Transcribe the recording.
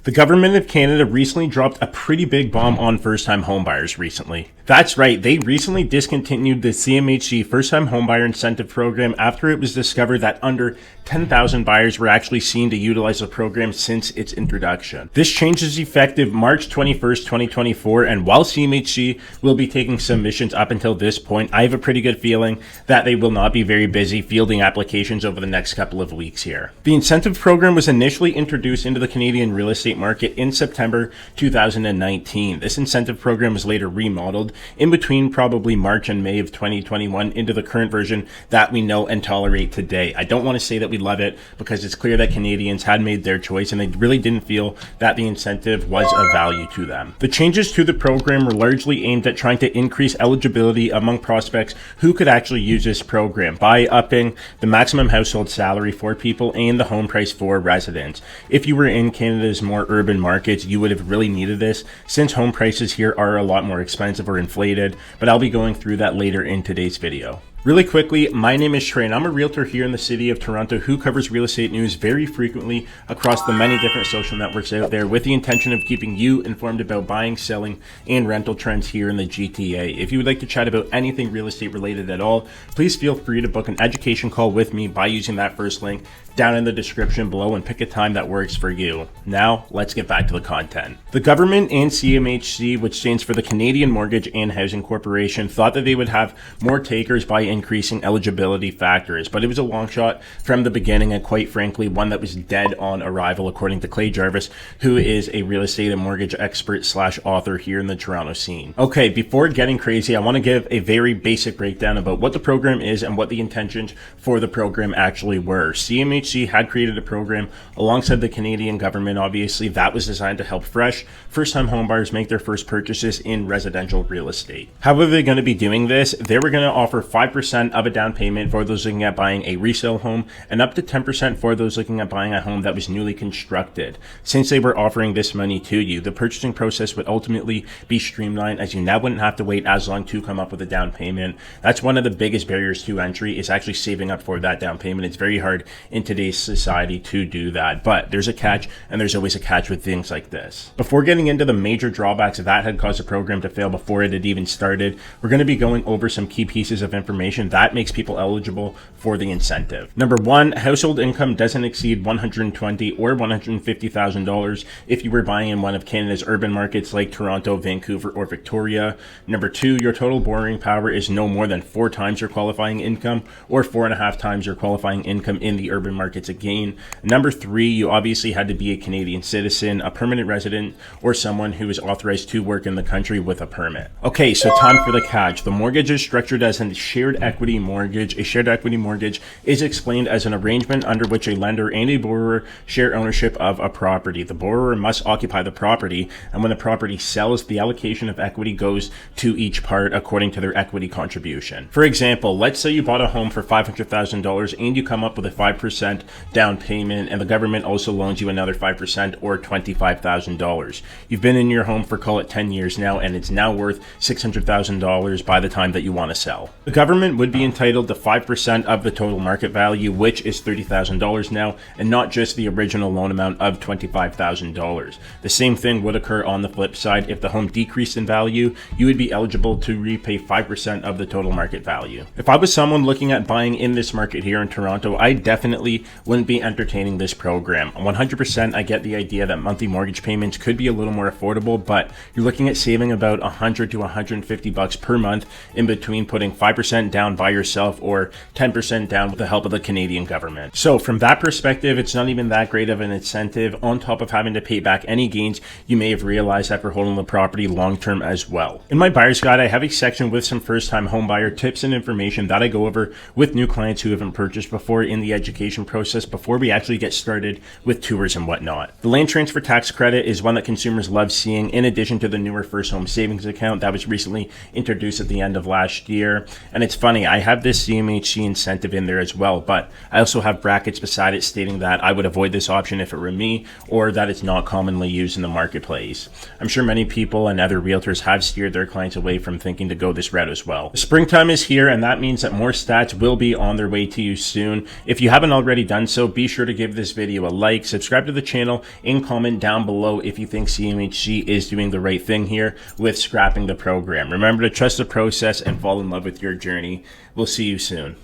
The government of Canada recently dropped a pretty big bomb on first-time homebuyers recently. That's right, they recently discontinued the CMHC First-Time Homebuyer Incentive Program after it was discovered that under 10,000 buyers were actually seen to utilize the program since its introduction. This change is effective March 21st, 2024, and while CMHC will be taking submissions up until this point, I have a pretty good feeling that they will not be very busy fielding applications over the next couple of weeks here. The incentive program was initially introduced into the Canadian real estate market in September 2019. This incentive program was later remodeled in between probably March and May of 2021 into the current version that we know and tolerate today. I don't want to say that we love it because it's clear that Canadians had made their choice and they really didn't feel that the incentive was of value to them. The changes to the program were largely aimed at trying to increase eligibility among prospects who could actually use this program by upping the maximum household salary for people and the home price for residents. If you were in Canada's more urban markets, you would have really needed this since home prices here are a lot more expensive or inflated, but I'll be going through that later in today's video. Really quickly, my name is Trey and I'm a realtor here in the city of Toronto who covers real estate news very frequently across the many different social networks out there with the intention of keeping you informed about buying, selling, and rental trends here in the GTA. If you would like to chat about anything real estate related at all, please feel free to book an education call with me by using that first link down in the description below and pick a time that works for you. Now, let's get back to the content. The government and CMHC, which stands for the Canadian Mortgage and Housing Corporation, thought that they would have more takers by increasing eligibility factors, but it was a long shot from the beginning and quite frankly one that was dead on arrival according to Clay Jarvis, who is a real estate and mortgage expert / author here in the Toronto scene. Okay, before getting crazy, I want to give a very basic breakdown about what the program is and what the intentions for the program actually were. CMHC had created a program alongside the Canadian government, obviously, that was designed to help fresh first-time homebuyers make their first purchases in residential real estate. How were they going to be doing this? They were going to offer 5% of a down payment for those looking at buying a resale home and up to 10% for those looking at buying a home that was newly constructed. Since they were offering this money to you, the purchasing process would ultimately be streamlined as you now wouldn't have to wait as long to come up with a down payment. That's one of the biggest barriers to entry, is actually saving up for that down payment. It's very hard in today's society to do that, but there's a catch, and there's always a catch with things like this. Before getting into the major drawbacks that had caused the program to fail before it had even started, we're going to be going over some key pieces of information that makes people eligible for the incentive. Number one, household income doesn't exceed $120,000 or $150,000 if you were buying in one of Canada's urban markets like Toronto, Vancouver, or Victoria. Number two, your total borrowing power is no more than 4 times your qualifying income or 4.5 times your qualifying income in the urban markets again. Number three, you obviously had to be a Canadian citizen, a permanent resident, or someone who is authorized to work in the country with a permit. Okay, so time for the catch. The mortgage is structured as a shared equity mortgage. A shared equity mortgage is explained as an arrangement under which a lender and a borrower share ownership of a property. The borrower must occupy the property, and when the property sells, the allocation of equity goes to each part according to their equity contribution. For example, let's say you bought a home for $500,000 and you come up with a 5% down payment, and the government also loans you another 5% or $25,000. You've been in your home for, call it, 10 years now, and it's now worth $600,000 by the time that you want to sell. The government would be entitled to 5% of the total market value, which is $30,000 now, and not just the original loan amount of $25,000. The same thing would occur on the flip side. If the home decreased in value, you would be eligible to repay 5% of the total market value. If I was someone looking at buying in this market here in Toronto, I definitely wouldn't be entertaining this program. 100% I get the idea that monthly mortgage payments could be a little more affordable, but you're looking at saving about $100 to $150 per month in between putting 5% down by yourself or 10% down with the help of the Canadian government. So from that perspective, it's not even that great of an incentive, on top of having to pay back any gains you may have realized after holding the property long term as well. In my buyer's guide, I have a section with some first time homebuyer tips and information that I go over with new clients who haven't purchased before in the education process before we actually get started with tours and whatnot. The land transfer tax credit is one that consumers love seeing, in addition to the newer first home savings account that was recently introduced at the end of last year. And it's funny, I have this CMHC incentive in there as well, but I also have brackets beside it stating that I would avoid this option if it were me, or that it's not commonly used in the marketplace. I'm sure many people and other realtors have steered their clients away from thinking to go this route as well. Springtime is here, and that means that more stats will be on their way to you soon. If you haven't already done so, be sure to give this video a like, subscribe to the channel, and comment down below if you think CMHC is doing the right thing here with scrapping the program. Remember to trust the process and fall in love with your journey. We'll see you soon.